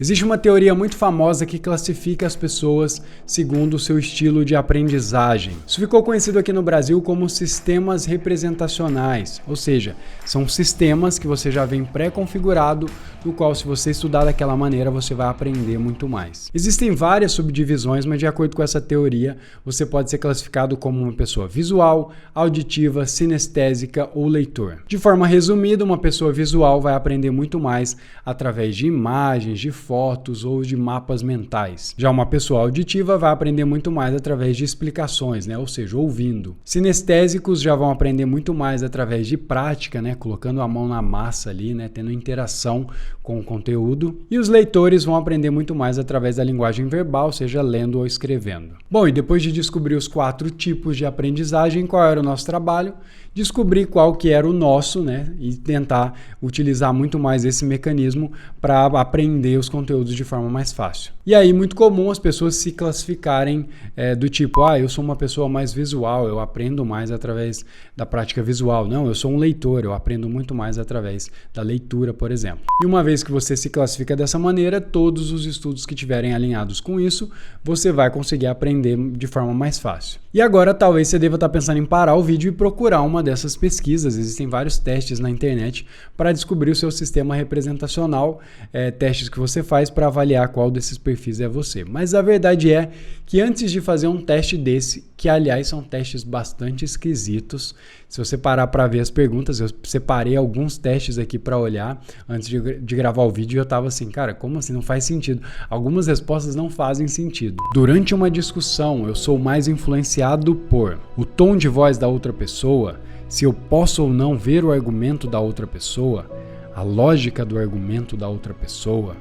Existe uma teoria muito famosa que classifica as pessoas segundo o seu estilo de aprendizagem. Isso ficou conhecido aqui no Brasil como sistemas representacionais, ou seja, são sistemas que você já vem pré-configurado, no qual se você estudar daquela maneira você vai aprender muito mais. Existem várias subdivisões, mas de acordo com essa teoria, você pode ser classificado como uma pessoa visual, auditiva, sinestésica ou leitor. De forma resumida, uma pessoa visual vai aprender muito mais através de imagens, de fotos ou de mapas mentais. Já uma pessoa auditiva vai aprender muito mais através de explicações, ou seja, ouvindo. Sinestésicos já vão aprender muito mais através de prática, colocando a mão na massa ali, tendo interação com o conteúdo. E os leitores vão aprender muito mais através da linguagem verbal, seja lendo ou escrevendo. Bom, e depois de descobrir os 4 tipos de aprendizagem, qual era o nosso trabalho? Descobrir qual que era o nosso, e tentar utilizar muito mais esse mecanismo para aprender os conteúdos de forma mais fácil. E aí, muito comum as pessoas se classificarem do tipo, eu sou uma pessoa mais visual, eu aprendo mais através da prática visual. Não, eu sou um leitor, eu aprendo muito mais através da leitura, por exemplo. E uma vez que você se classifica dessa maneira, todos os estudos que estiverem alinhados com isso, você vai conseguir aprender de forma mais fácil. E agora, talvez você deva estar pensando em parar o vídeo e procurar uma dessas pesquisas. Existem vários testes na internet para descobrir o seu sistema representacional, testes que você faz para avaliar qual desses perfis é você. Mas a verdade é que antes de fazer um teste desse, que aliás são testes bastante esquisitos, se você parar para ver as perguntas, eu separei alguns testes aqui para olhar antes de gravar o vídeo e eu estava assim, cara, como assim? Não faz sentido. Algumas respostas não fazem sentido. Durante uma discussão, eu sou mais influenciado por o tom de voz da outra pessoa, se eu posso ou não ver o argumento da outra pessoa, a lógica do argumento da outra pessoa,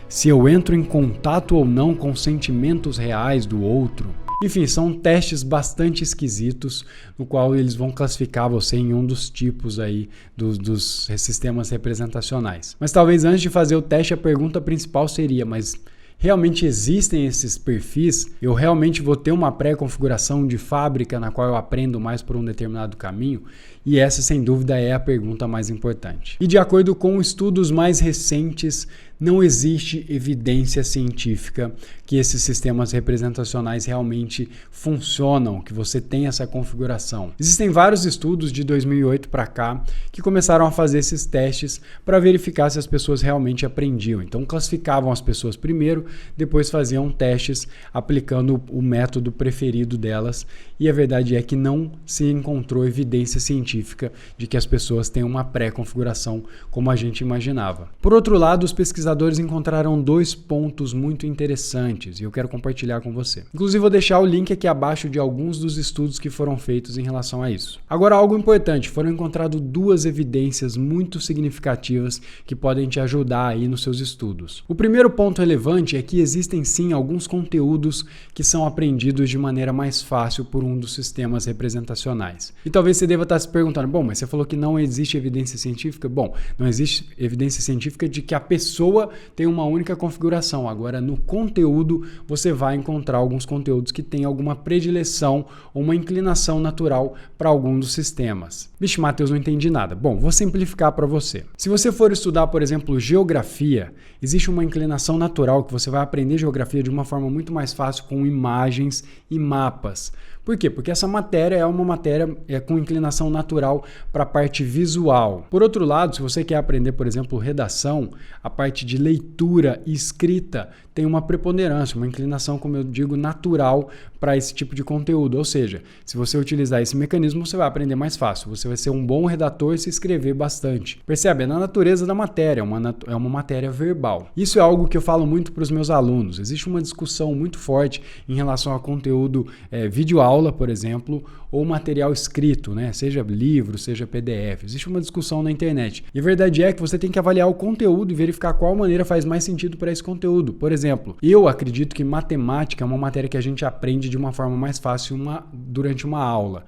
se eu entro em contato ou não com sentimentos reais do outro. Enfim, são testes bastante esquisitos, no qual eles vão classificar você em um dos tipos aí dos sistemas representacionais. Mas talvez antes de fazer o teste, a pergunta principal seria, mas realmente existem esses perfis? Eu realmente vou ter uma pré-configuração de fábrica na qual eu aprendo mais por um determinado caminho? E essa, sem dúvida, é a pergunta mais importante. E de acordo com estudos mais recentes, não existe evidência científica que esses sistemas representacionais realmente funcionam, que você tem essa configuração. Existem vários estudos de 2008 para cá que começaram a fazer esses testes para verificar se as pessoas realmente aprendiam. Então classificavam as pessoas primeiro, depois faziam testes aplicando o método preferido delas, e a verdade é que não se encontrou evidência científica de que as pessoas têm uma pré-configuração como a gente imaginava. Por outro lado, os pesquisadores encontraram 2 pontos muito interessantes e eu quero compartilhar com você. Inclusive, vou deixar o link aqui abaixo de alguns dos estudos que foram feitos em relação a isso. Agora, algo importante, foram encontradas 2 evidências muito significativas que podem te ajudar aí nos seus estudos. O primeiro ponto relevante é que existem sim alguns conteúdos que são aprendidos de maneira mais fácil por um dos sistemas representacionais. E talvez você deva estar se perguntando, bom, mas você falou que não existe evidência científica? Bom, não existe evidência científica de que a pessoa tem uma única configuração. Agora, no conteúdo, você vai encontrar alguns conteúdos que têm alguma predileção ou uma inclinação natural para algum dos sistemas. Vixe, Matheus, não entendi nada. Bom, vou simplificar para você. Se você for estudar, por exemplo, geografia, existe uma inclinação natural que você vai aprender geografia de uma forma muito mais fácil com imagens e mapas. Por quê? Porque essa matéria é uma matéria com inclinação natural para a parte visual. Por outro lado, se você quer aprender, por exemplo, redação, a parte de leitura e escrita tem uma preponderância, uma inclinação, como eu digo, natural para esse tipo de conteúdo. Ou seja, se você utilizar esse mecanismo, você vai aprender mais fácil. Você vai ser um bom redator e se escrever bastante. Percebe? É na natureza da matéria, é uma matéria verbal. Isso é algo que eu falo muito para os meus alunos. Existe uma discussão muito forte em relação a conteúdo videoaula, por exemplo, ou material escrito, seja livro, seja PDF. Existe uma discussão na internet. E a verdade é que você tem que avaliar o conteúdo e verificar qual maneira faz mais sentido para esse conteúdo. Por exemplo, eu acredito que matemática é uma matéria que a gente aprende de uma forma mais fácil durante uma aula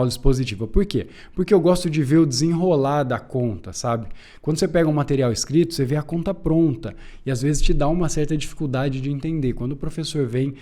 expositiva. Por quê? Porque eu gosto de ver o desenrolar da conta, sabe? Quando você pega um material escrito, você vê a conta pronta e às vezes te dá uma certa dificuldade de entender. Quando o professor vem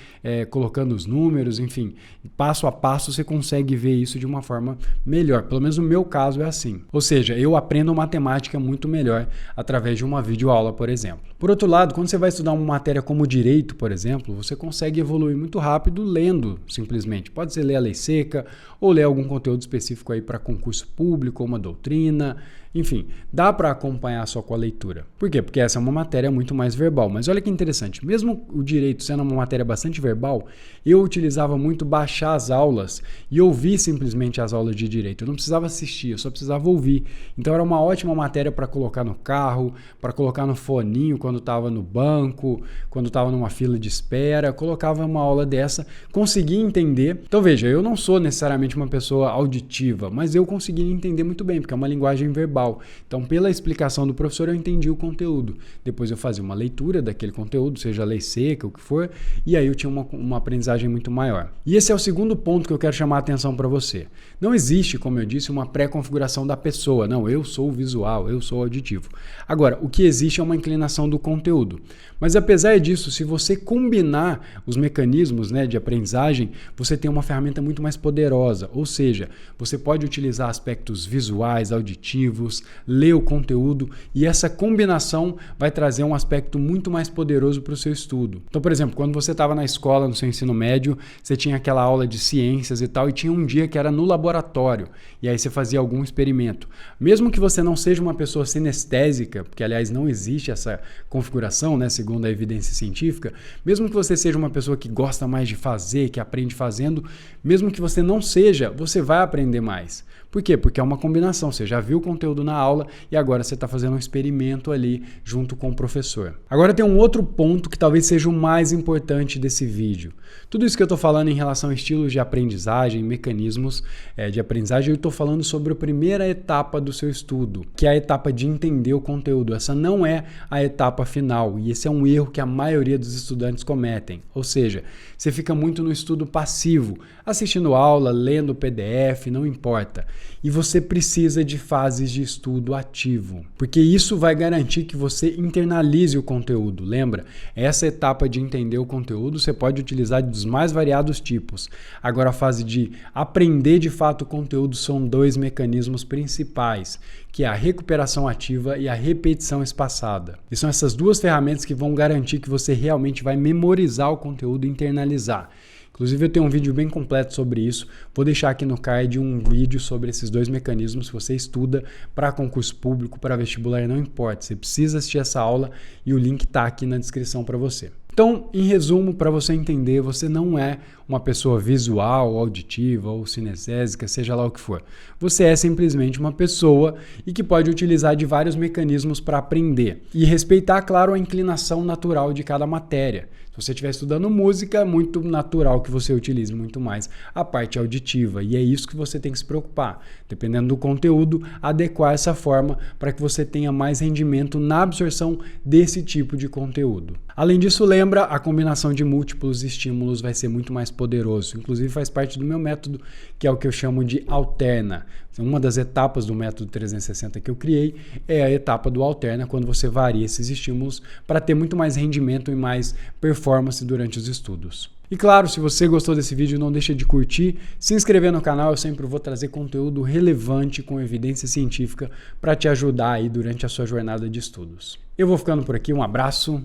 colocando os números, enfim, passa passo a passo você consegue ver isso de uma forma melhor. Pelo menos no meu caso é assim. Ou seja, eu aprendo matemática muito melhor através de uma videoaula, por exemplo. Por outro lado, quando você vai estudar uma matéria como direito, por exemplo, você consegue evoluir muito rápido lendo, simplesmente. Pode ser ler a lei seca ou ler algum conteúdo específico aí para concurso público, ou uma doutrina, enfim, dá para acompanhar só com a leitura. Por quê? Porque essa é uma matéria muito mais verbal. Mas olha que interessante, mesmo o direito sendo uma matéria bastante verbal, eu utilizava muito baixar as aulas e ouvir simplesmente as aulas de direito. Eu não precisava assistir, eu só precisava ouvir. Então era uma ótima matéria para colocar no carro, para colocar no foninho quando estava no banco, quando estava numa fila de espera, colocava uma aula dessa, conseguia entender. Então veja, eu não sou necessariamente uma pessoa auditiva, mas eu conseguia entender muito bem, porque é uma linguagem verbal. Então, pela explicação do professor, eu entendi o conteúdo. Depois eu fazia uma leitura daquele conteúdo, seja lei seca, o que for, e aí eu tinha uma aprendizagem muito maior. E esse é o segundo ponto que eu quero chamar a atenção para você. Não existe, como eu disse, uma pré-configuração da pessoa. Não, eu sou visual, eu sou auditivo. Agora, o que existe é uma inclinação do conteúdo. Mas apesar disso, se você combinar os mecanismos, né, de aprendizagem, você tem uma ferramenta muito mais poderosa. Ou seja, você pode utilizar aspectos visuais, auditivos, ler o conteúdo, e essa combinação vai trazer um aspecto muito mais poderoso para o seu estudo. Então, por exemplo, quando você estava na escola, no seu ensino médio, você tinha aquela aula de ciências e tal, e tinha um dia que era no laboratório, e aí você fazia algum experimento. Mesmo que você não seja uma pessoa sinestésica, porque aliás não existe essa configuração, né, segundo a evidência científica, mesmo que você seja uma pessoa que gosta mais de fazer, que aprende fazendo, mesmo que você não seja, você vai aprender mais. Por quê? Porque é uma combinação. Você já viu o conteúdo na aula e agora você está fazendo um experimento ali junto com o professor. Agora tem um outro ponto que talvez seja o mais importante desse vídeo. Tudo isso que eu estou falando em relação a estilos de aprendizagem, mecanismos de aprendizagem, eu estou falando sobre a primeira etapa do seu estudo, que é a etapa de entender o conteúdo. Essa não é a etapa final e esse é um erro que a maioria dos estudantes cometem. Ou seja, você fica muito no estudo passivo, assistindo aula, lendo PDF, não importa. E você precisa de fases de estudo ativo, porque isso vai garantir que você internalize o conteúdo. Lembra? Essa etapa de entender o conteúdo você pode utilizar dos mais variados tipos. Agora, a fase de aprender de fato o conteúdo são dois mecanismos principais, que é a recuperação ativa e a repetição espaçada. E são essas duas ferramentas que vão garantir que você realmente vai memorizar o conteúdo e internalizar. Inclusive eu tenho um vídeo bem completo sobre isso, vou deixar aqui no card um vídeo sobre esses dois mecanismos. Se você estuda para concurso público, para vestibular, não importa, você precisa assistir essa aula e o link está aqui na descrição para você. Então, em resumo, para você entender, você não é uma pessoa visual, auditiva ou cinestésica, seja lá o que for. Você é simplesmente uma pessoa e que pode utilizar de vários mecanismos para aprender e respeitar, claro, a inclinação natural de cada matéria. Se você estiver estudando música, é muito natural que você utilize muito mais a parte auditiva e é isso que você tem que se preocupar. Dependendo do conteúdo, adequar essa forma para que você tenha mais rendimento na absorção desse tipo de conteúdo. Além disso, lembra, a combinação de múltiplos estímulos vai ser muito mais poderoso. Inclusive faz parte do meu método, que é o que eu chamo de alterna. Uma das etapas do método 360 que eu criei é a etapa do alterna, quando você varia esses estímulos para ter muito mais rendimento e mais performance durante os estudos. E claro, se você gostou desse vídeo, não deixa de curtir, se inscrever no canal, eu sempre vou trazer conteúdo relevante com evidência científica para te ajudar aí durante a sua jornada de estudos. Eu vou ficando por aqui, um abraço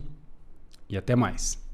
e até mais.